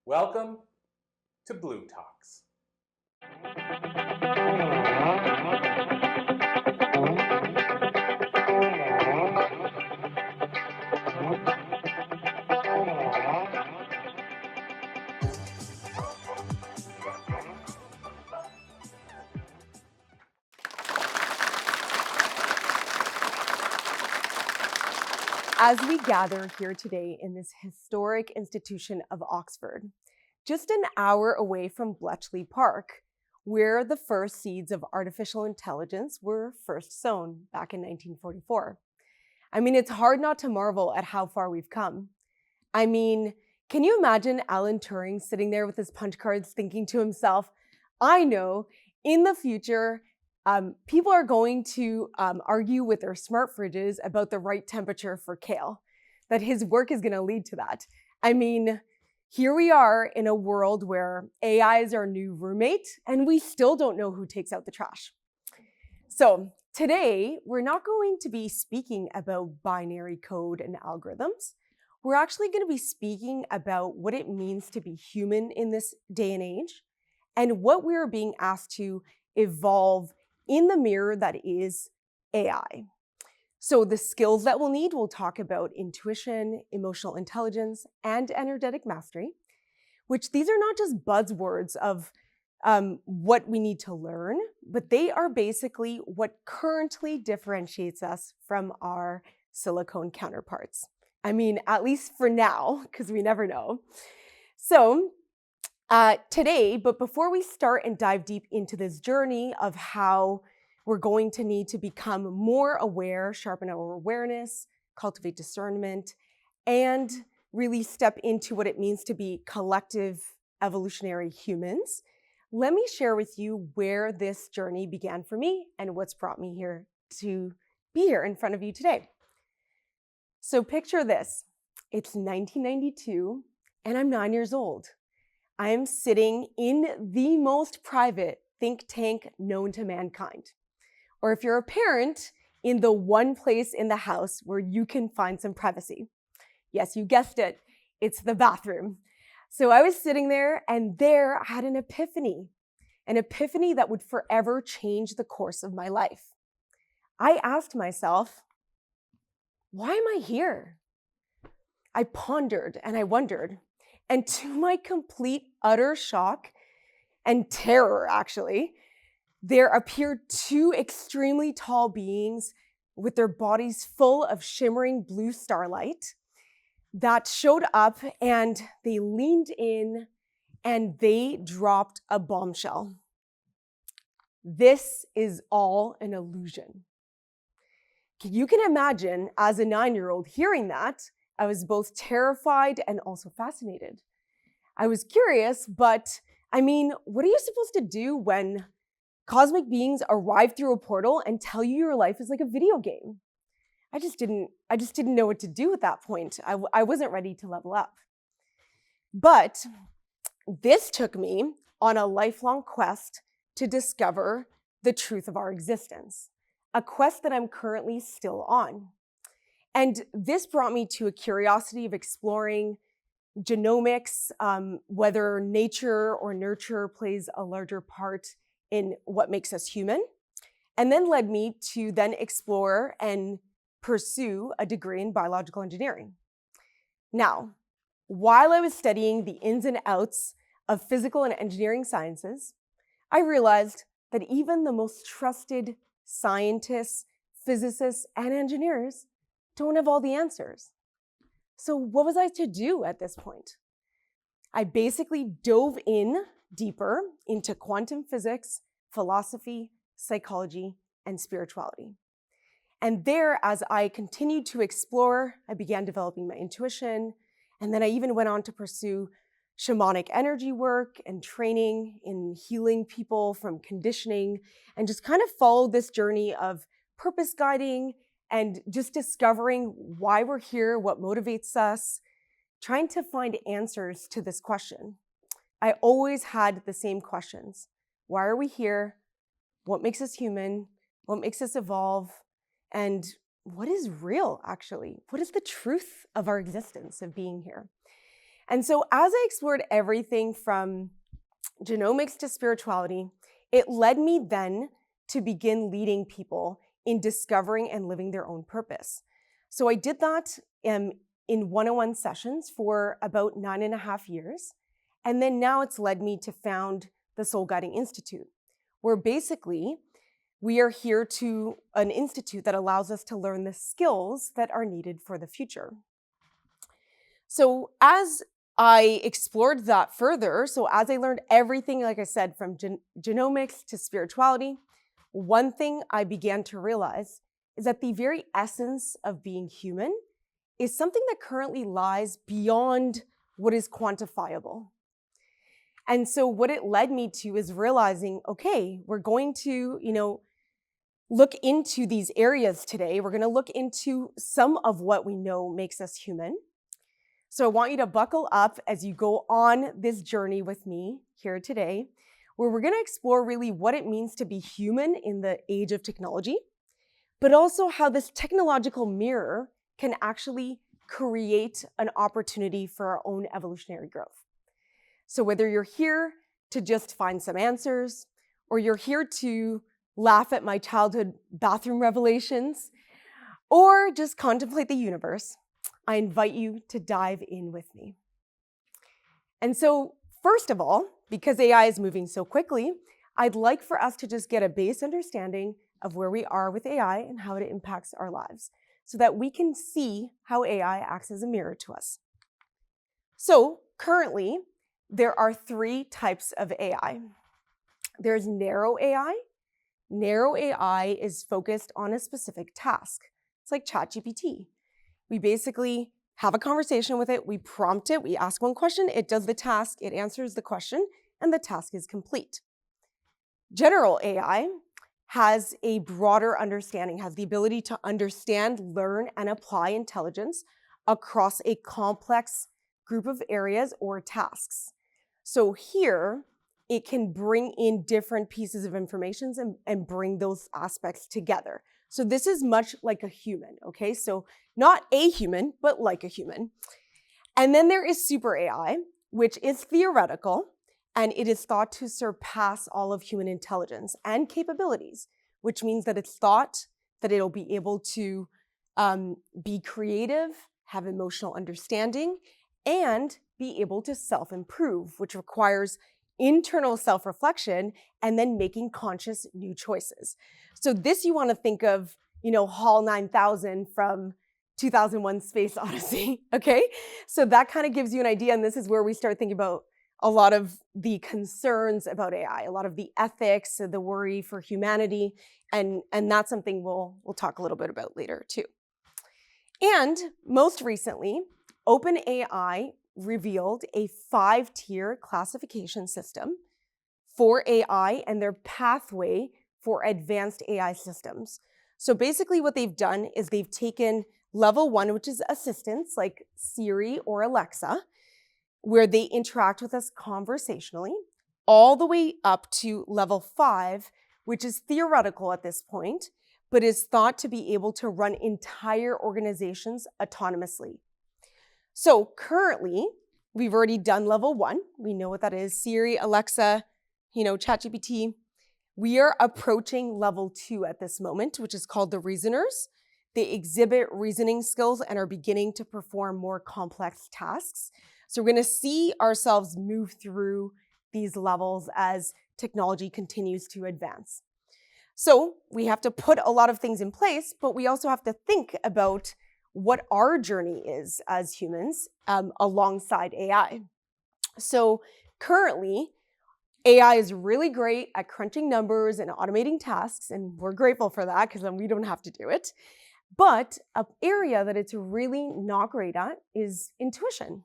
Welcome to Blue Talks. As we gather here today in this historic institution of Oxford, just an hour away from Bletchley Park, where the first seeds of artificial intelligence were first sown back in 1944. I mean, it's hard not to marvel at how far we've come. I mean, can you imagine Alan Turing sitting there with his punch cards thinking to himself, I know in the future, people are going to argue with their smart fridges about the right temperature for kale, that his work is going to lead to that. I mean, here we are in a world where AI is our new roommate, and we still don't know who takes out the trash. So today, we're not going to be speaking about binary code and algorithms. We're actually going to be speaking about what it means to be human in this day and age, and what we're being asked to evolve in the mirror that is AI. So the skills that we'll need, we'll talk about intuition, emotional intelligence, and energetic mastery, which these are not just buzzwords of what we need to learn, but they are basically what currently differentiates us from our silicone counterparts. I mean, at least for now, because we never know. So today, but before we start and dive deep into this journey of how we're going to need to become more aware, sharpen our awareness, cultivate discernment, and really step into what it means to be collective evolutionary humans, let me share with you where this journey began for me and what's brought me here to be here in front of you today. So picture this. It's 1992 and I'm 9 years old. I'm sitting in the most private think tank known to mankind. Or if you're a parent, in the one place in the house where you can find some privacy. Yes, you guessed it. It's the bathroom. So I was sitting there and there I had an epiphany that would forever change the course of my life. I asked myself, why am I here? I pondered and I wondered. And to my complete, utter shock and terror, actually, there appeared two extremely tall beings with their bodies full of shimmering blue starlight that showed up and they leaned in and they dropped a bombshell. This is all an illusion. You can imagine, as a 9-year-old hearing that, I was both terrified and also fascinated. I was curious, but I mean, what are you supposed to do when cosmic beings arrive through a portal and tell you your life is like a video game? I just didn't know what to do at that point. I wasn't ready to level up. But this took me on a lifelong quest to discover the truth of our existence, a quest that I'm currently still on. And this brought me to a curiosity of exploring genomics, whether nature or nurture plays a larger part in what makes us human, and then led me to then explore and pursue a degree in biological engineering. Now, while I was studying the ins and outs of physical and engineering sciences, I realized that even the most trusted scientists, physicists, and engineers don't have all the answers. So what was I to do at this point? I basically dove in deeper into quantum physics, philosophy, psychology, and spirituality. And there, as I continued to explore, I began developing my intuition. And then I even went on to pursue shamanic energy work and training in healing people from conditioning, and just kind of follow this journey of purpose guiding and just discovering why we're here, what motivates us, trying to find answers to this question. I always had the same questions. Why are we here? What makes us human? What makes us evolve? And what is real, actually? What is the truth of our existence, of being here? And so as I explored everything from genomics to spirituality, it led me then to begin leading people in discovering and living their own purpose. So I did that in one-on-one sessions for about 9.5 years. And then now it's led me to found the Soul Guiding Institute, where basically we are here to an institute that allows us to learn the skills that are needed for the future. So as I explored that further, so as I learned everything, like I said, from genomics to spirituality, one thing I began to realize is that the very essence of being human is something that currently lies beyond what is quantifiable. And so what it led me to is realizing, okay, we're going to, look into these areas today. We're going to look into some of what we know makes us human. So I want you to buckle up as you go on this journey with me here today, where we're going to explore really what it means to be human in the age of technology, but also how this technological mirror can actually create an opportunity for our own evolutionary growth. So whether you're here to just find some answers, or you're here to laugh at my childhood bathroom revelations, or just contemplate the universe, I invite you to dive in with me. And so, first of all, because AI is moving so quickly, I'd like for us to just get a base understanding of where we are with AI and how it impacts our lives, so that we can see how AI acts as a mirror to us. So, currently, there are 3 types of AI. There's narrow AI. Narrow AI is focused on a specific task. It's like ChatGPT. We basically have a conversation with it, we prompt it, we ask one question, it does the task, it answers the question, and the task is complete. General AI has a broader understanding, has the ability to understand, learn, and apply intelligence across a complex group of areas or tasks. So here, it can bring in different pieces of information and bring those aspects together. So this is much like a human, okay? So not a human, but like a human. And then there is super AI, which is theoretical, and it is thought to surpass all of human intelligence and capabilities, which means that it's thought that it'll be able to be creative, have emotional understanding, and be able to self-improve, which requires internal self-reflection and then making conscious new choices. So this you want to think of, HAL 9000 from 2001 Space Odyssey, okay? So that kind of gives you an idea, and this is where we start thinking about a lot of the concerns about AI, a lot of the ethics, the worry for humanity, and that's something we'll talk a little bit about later too. And most recently, OpenAI revealed a 5-tier classification system for AI and their pathway for advanced AI systems. So basically what they've done is they've taken level 1, which is assistants like Siri or Alexa, where they interact with us conversationally, all the way up to level 5, which is theoretical at this point, but is thought to be able to run entire organizations autonomously. So currently, we've already done level 1. We know what that is, Siri, Alexa, ChatGPT. We are approaching level 2 at this moment, which is called the reasoners. They exhibit reasoning skills and are beginning to perform more complex tasks. So we're going to see ourselves move through these levels as technology continues to advance. So we have to put a lot of things in place, but we also have to think about what our journey is as humans alongside AI. So currently, AI is really great at crunching numbers and automating tasks, and we're grateful for that because then we don't have to do it. But an area that it's really not great at is intuition.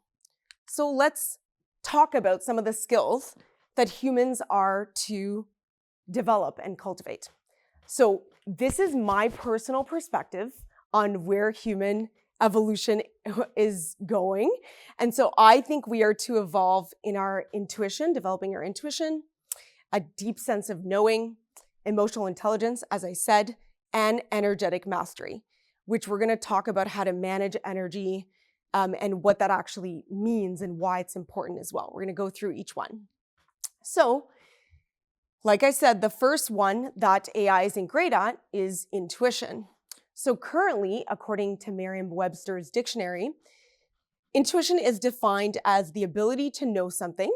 So let's talk about some of the skills that humans are to develop and cultivate. So this is my personal perspective on where human evolution is going. And so I think we are to evolve in our intuition, developing our intuition, a deep sense of knowing, emotional intelligence, as I said, and energetic mastery, which we're going to talk about how to manage energy, and what that actually means and why it's important as well. We're going to go through each one. So, like I said, the first one that AI isn't great at is intuition. So currently, according to Merriam-Webster's dictionary, intuition is defined as the ability to know something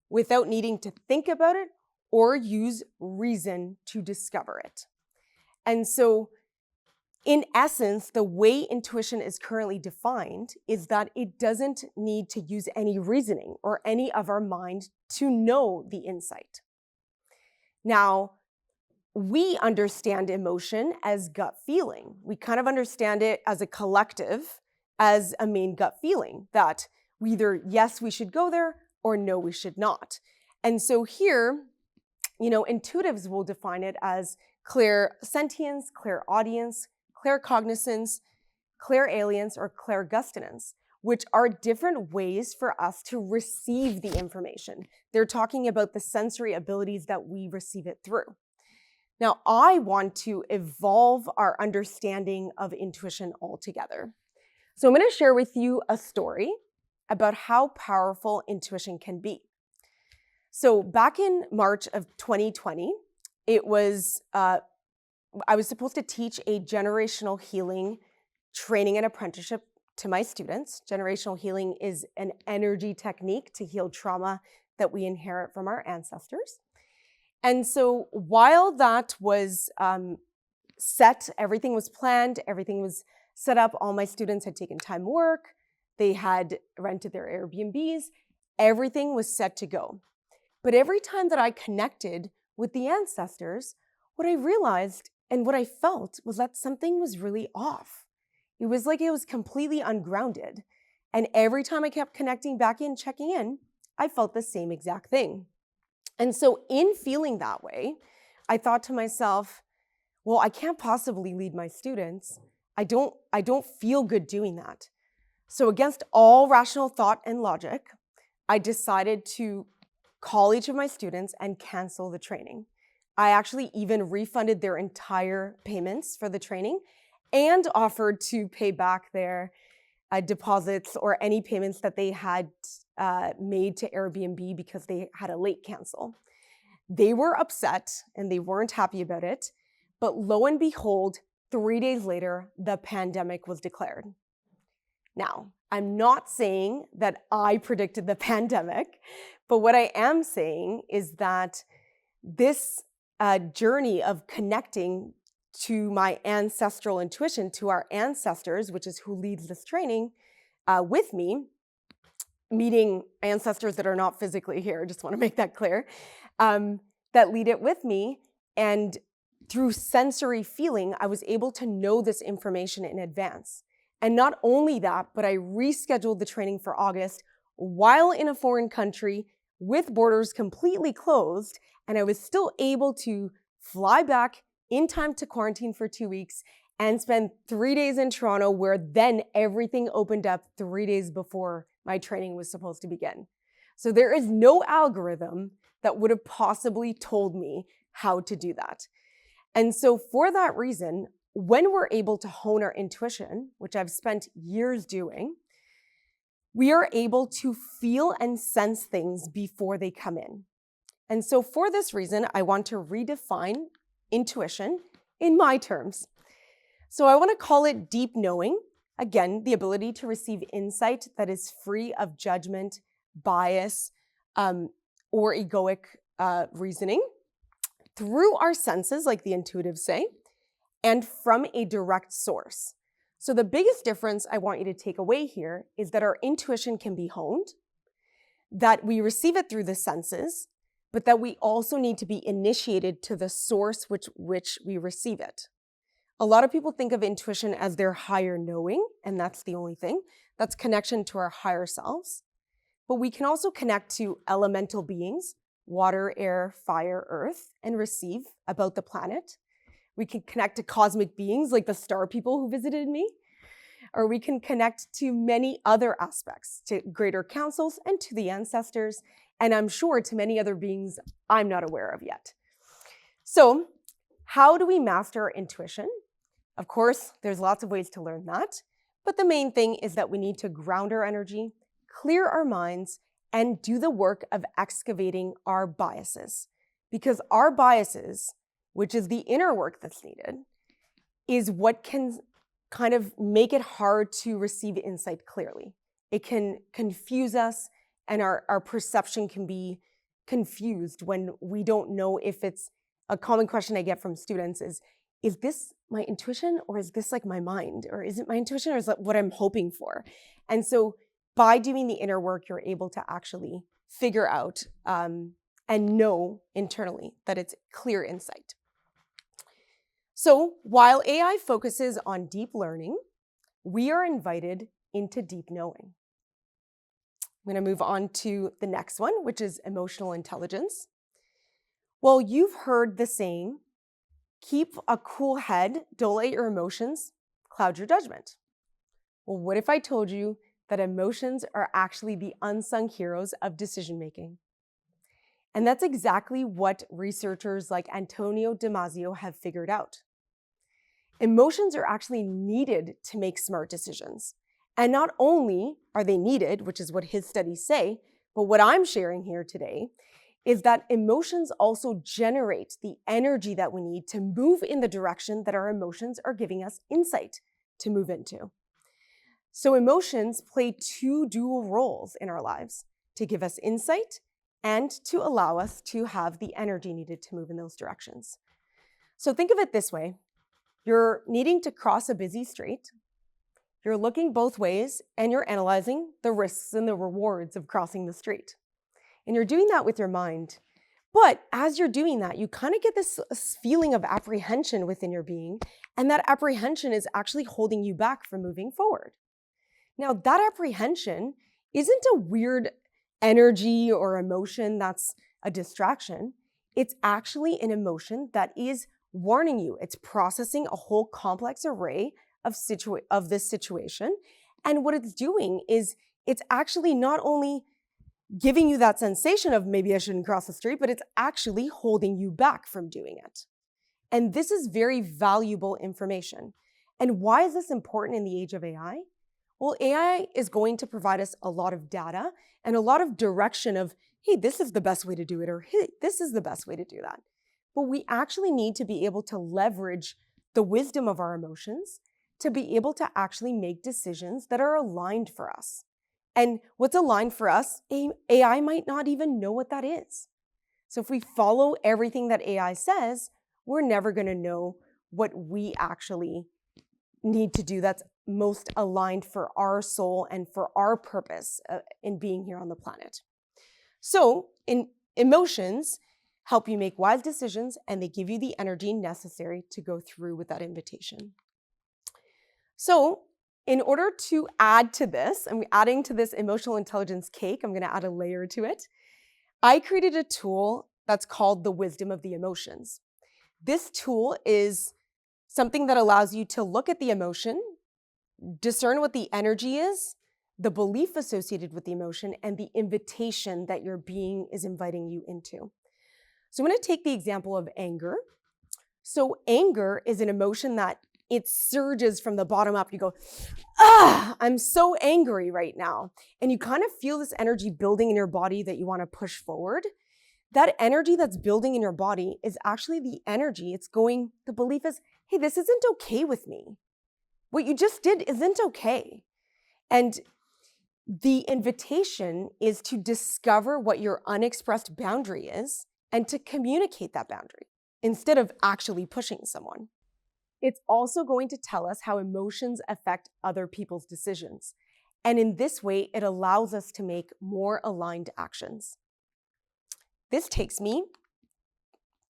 without needing to think about it or use reason to discover it. And so, in essence, the way intuition is currently defined is that it doesn't need to use any reasoning or any of our mind to know the insight. Now, we understand emotion as gut feeling. We kind of understand it as a collective, as a main gut feeling that we either, yes, we should go there, or no, we should not. And so here, intuitives will define it as clairsentience, clairaudience, claircognizance, clairalience, or clairgustance, which are different ways for us to receive the information. They're talking about the sensory abilities that we receive it through. Now, I want to evolve our understanding of intuition altogether. So I'm going to share with you a story about how powerful intuition can be. So back in March of 2020, I was supposed to teach a generational healing training and apprenticeship to my students. Generational healing is an energy technique to heal trauma that we inherit from our ancestors. And so while that was set, everything was planned, everything was set up, all my students had taken time work, they had rented their Airbnbs, everything was set to go. But every time that I connected with the ancestors, what I realized and what I felt was that something was really off. It was like it was completely ungrounded. And every time I kept connecting back in, checking in, I felt the same exact thing. And so in feeling that way, I thought to myself, well, I can't possibly lead my students. I don't feel good doing that. So against all rational thought and logic, I decided to call each of my students and cancel the training. I actually even refunded their entire payments for the training and offered to pay back their deposits or any payments that they had made to Airbnb because they had a late cancel. They were upset and they weren't happy about it, but lo and behold, 3 days later, the pandemic was declared. Now, I'm not saying that I predicted the pandemic, but what I am saying is that this journey of connecting to my ancestral intuition, to our ancestors, which is who leads this training with me, meeting ancestors that are not physically here, just want to make that clear, that lead it with me. And through sensory feeling, I was able to know this information in advance. And not only that, but I rescheduled the training for August while in a foreign country with borders completely closed. And I was still able to fly back in time to quarantine for 2 weeks and spend 3 days in Toronto, where then everything opened up 3 days before my training was supposed to begin. So there is no algorithm that would have possibly told me how to do that. And so for that reason, when we're able to hone our intuition, which I've spent years doing, we are able to feel and sense things before they come in. And so for this reason, I want to redefine intuition in my terms. So I want to call it deep knowing. Again, the ability to receive insight that is free of judgment, bias, or egoic reasoning through our senses, like the intuitives say, and from a direct source. So the biggest difference I want you to take away here is that our intuition can be honed, that we receive it through the senses, but that we also need to be initiated to the source which we receive it. A lot of people think of intuition as their higher knowing, and that's the only thing. That's connection to our higher selves. But we can also connect to elemental beings, water, air, fire, earth, and receive about the planet. We can connect to cosmic beings like the star people who visited me, or we can connect to many other aspects, to greater councils and to the ancestors, and I'm sure to many other beings I'm not aware of yet. So, how do we master our intuition? Of course, there's lots of ways to learn that, But the main thing is that we need to ground our energy, clear our minds, and do the work of excavating our biases. Because our biases, which is the inner work that's needed, is what can kind of make it hard to receive insight clearly. It can confuse us, and our perception can be confused when we don't know if it's a common question I get from students is this my intuition or is this like my mind? Or is it my intuition or is that what I'm hoping for? And so by doing the inner work, you're able to actually figure out and know internally that it's clear insight. So while AI focuses on deep learning, we are invited into deep knowing. I'm going to move on to the next one, which is emotional intelligence. Well, you've heard the saying, keep a cool head, don't let your emotions cloud your judgment. Well, what if I told you that emotions are actually the unsung heroes of decision making? And that's exactly what researchers like Antonio Damasio have figured out. Emotions are actually needed to make smart decisions. And not only are they needed, which is what his studies say, but what I'm sharing here today is that emotions also generate the energy that we need to move in the direction that our emotions are giving us insight to move into. So emotions play two dual roles in our lives, to give us insight and to allow us to have the energy needed to move in those directions. So think of it this way. You're needing to cross a busy street. You're looking both ways and you're analyzing the risks and the rewards of crossing the street. And you're doing that with your mind. But as you're doing that, you kind of get this feeling of apprehension within your being. And that apprehension is actually holding you back from moving forward. Now, that apprehension isn't a weird energy or emotion that's a distraction. It's actually an emotion that is warning you. It's processing a whole complex array of this situation. And what it's doing is it's actually not only giving you that sensation of maybe I shouldn't cross the street, but it's actually holding you back from doing it. And this is very valuable information. And why is this important in the age of AI? Well, AI is going to provide us a lot of data and a lot of direction of, hey, this is the best way to do it, or hey, this is the best way to do that. But we actually need to be able to leverage the wisdom of our emotions to be able to actually make decisions that are aligned for us. And what's aligned for us, AI might not even know what that is. So if we follow everything that AI says, we're never going to know what we actually need to do that's most aligned for our soul and for our purpose in being here on the planet. So emotions help you make wise decisions, and they give you the energy necessary to go through with that invitation. So in order to add to this, I'm adding to this emotional intelligence cake, I'm going to add a layer to it. I created a tool that's called the Wisdom of the Emotions. This tool is something that allows you to look at the emotion, discern what the energy is, the belief associated with the emotion, and the invitation that your being is inviting you into. So I'm going to take the example of anger. So anger is an emotion that it surges from the bottom up. You go, I'm so angry right now. And you kind of feel this energy building in your body that you want to push forward. That energy that's building in your body is actually the energy. The belief is, hey, this isn't okay with me. What you just did isn't okay. And the invitation is to discover what your unexpressed boundary is and to communicate that boundary instead of actually pushing someone. It's also going to tell us how emotions affect other people's decisions. And in this way, it allows us to make more aligned actions. This takes me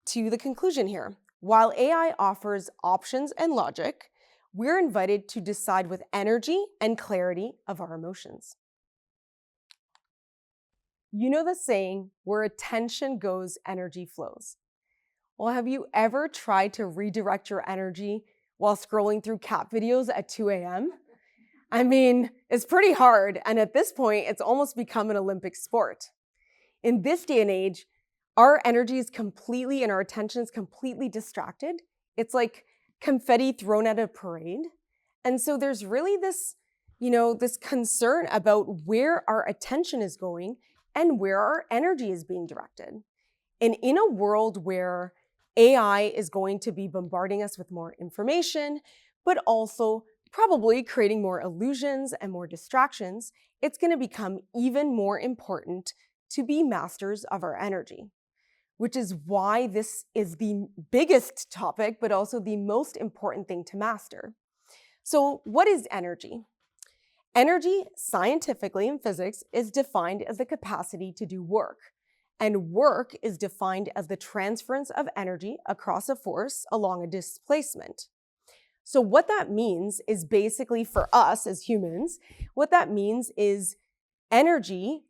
to the conclusion here. While AI offers options and logic, we're invited to decide with energy and clarity of our emotions. You know the saying, where attention goes, energy flows. Well, have you ever tried to redirect your energy while scrolling through cat videos at 2 a.m.? I mean, it's pretty hard, and at this point, it's almost become an Olympic sport. In this day and age, our energy is completely and our attention is completely distracted. It's like confetti thrown at a parade. And so there's really this this concern about where our attention is going and where our energy is being directed. And in a world where AI is going to be bombarding us with more information, but also probably creating more illusions and more distractions, it's going to become even more important to be masters of our energy, which is why this is the biggest topic, but also the most important thing to master. So, what is energy? Energy, scientifically in physics, is defined as the capacity to do work. And work is defined as the transference of energy across a force along a displacement. So what that means is basically for us as humans, what that means is energy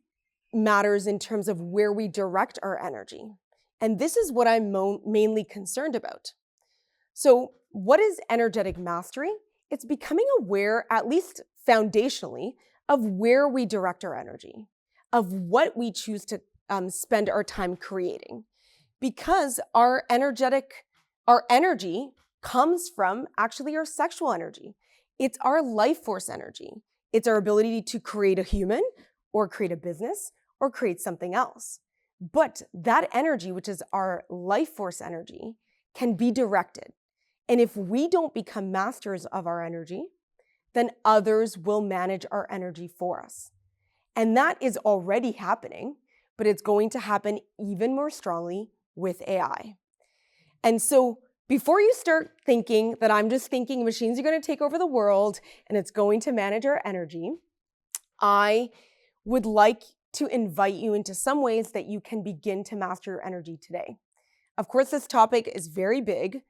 matters in terms of where we direct our energy. And this is what I'm mainly concerned about. So what is energetic mastery? It's becoming aware, at least foundationally, of where we direct our energy, of what we choose to spend our time creating. Because our energy comes from actually our sexual energy. It's our life force energy. It's our ability to create a human or create a business or create something else. But that energy, which is our life force energy, can be directed. And if we don't become masters of our energy, then others will manage our energy for us. And that is already happening, but it's going to happen even more strongly with AI. And so before you start thinking that I'm just thinking machines are going to take over the world and it's going to manage our energy, I would like to invite you into some ways that you can begin to master your energy today. Of course, this topic is very big.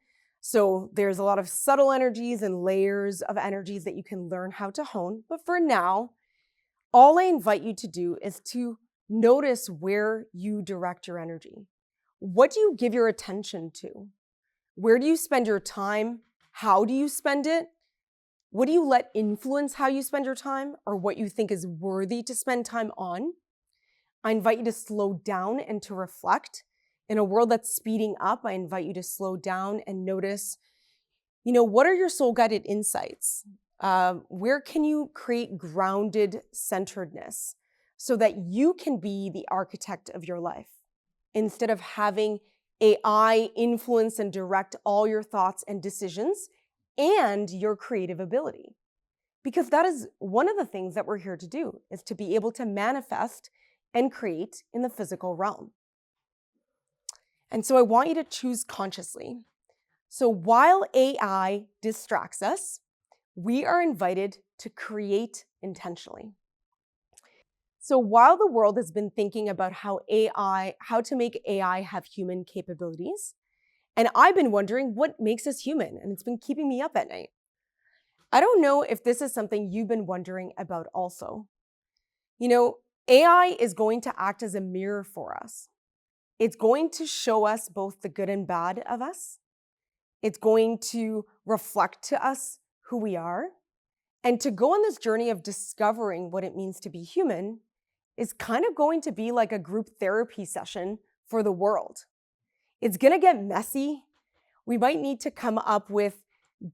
So there's a lot of subtle energies and layers of energies that you can learn how to hone. But for now, all I invite you to do is to notice where you direct your energy. What do you give your attention to? Where do you spend your time? How do you spend it? What do you let influence how you spend your time or what you think is worthy to spend time on? I invite you to slow down and to reflect. In a world that's speeding up, I invite you to slow down and notice, what are your soul-guided insights? Where can you create grounded centeredness so that you can be the architect of your life instead of having AI influence and direct all your thoughts and decisions and your creative ability? Because that is one of the things that we're here to do, is to be able to manifest and create in the physical realm. And so I want you to choose consciously. So while AI distracts us, we are invited to create intentionally. So while the world has been thinking about how to make AI have human capabilities, and I've been wondering what makes us human, and it's been keeping me up at night. I don't know if this is something you've been wondering about also. AI is going to act as a mirror for us. It's going to show us both the good and bad of us. It's going to reflect to us who we are. And to go on this journey of discovering what it means to be human is kind of going to be like a group therapy session for the world. It's going to get messy. We might need to come up with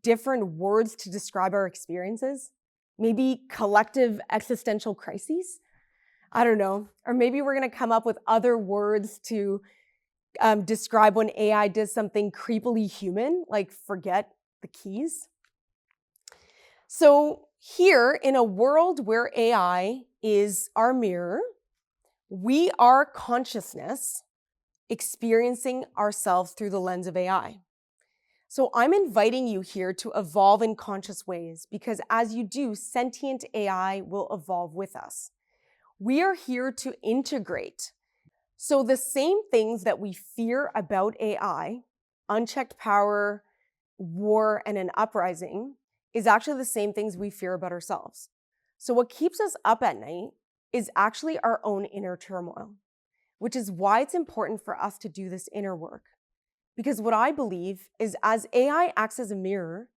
different words to describe our experiences, maybe collective existential crises. I don't know. Or maybe we're going to come up with other words to describe when AI does something creepily human, like forget the keys. So here, in a world where AI is our mirror, we are consciousness experiencing ourselves through the lens of AI. So I'm inviting you here to evolve in conscious ways, because as you do, sentient AI will evolve with us. We are here to integrate. So the same things that we fear about AI, unchecked power, war, and an uprising, is actually the same things we fear about ourselves. So what keeps us up at night is actually our own inner turmoil, which is why it's important for us to do this inner work. Because what I believe is as AI acts as a mirror,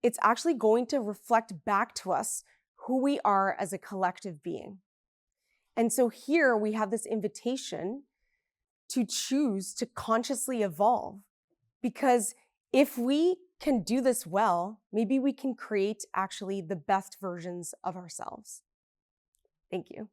it's actually going to reflect back to us who we are as a collective being. And so here we have this invitation to choose to consciously evolve. Because if we can do this well, maybe we can create actually the best versions of ourselves. Thank you.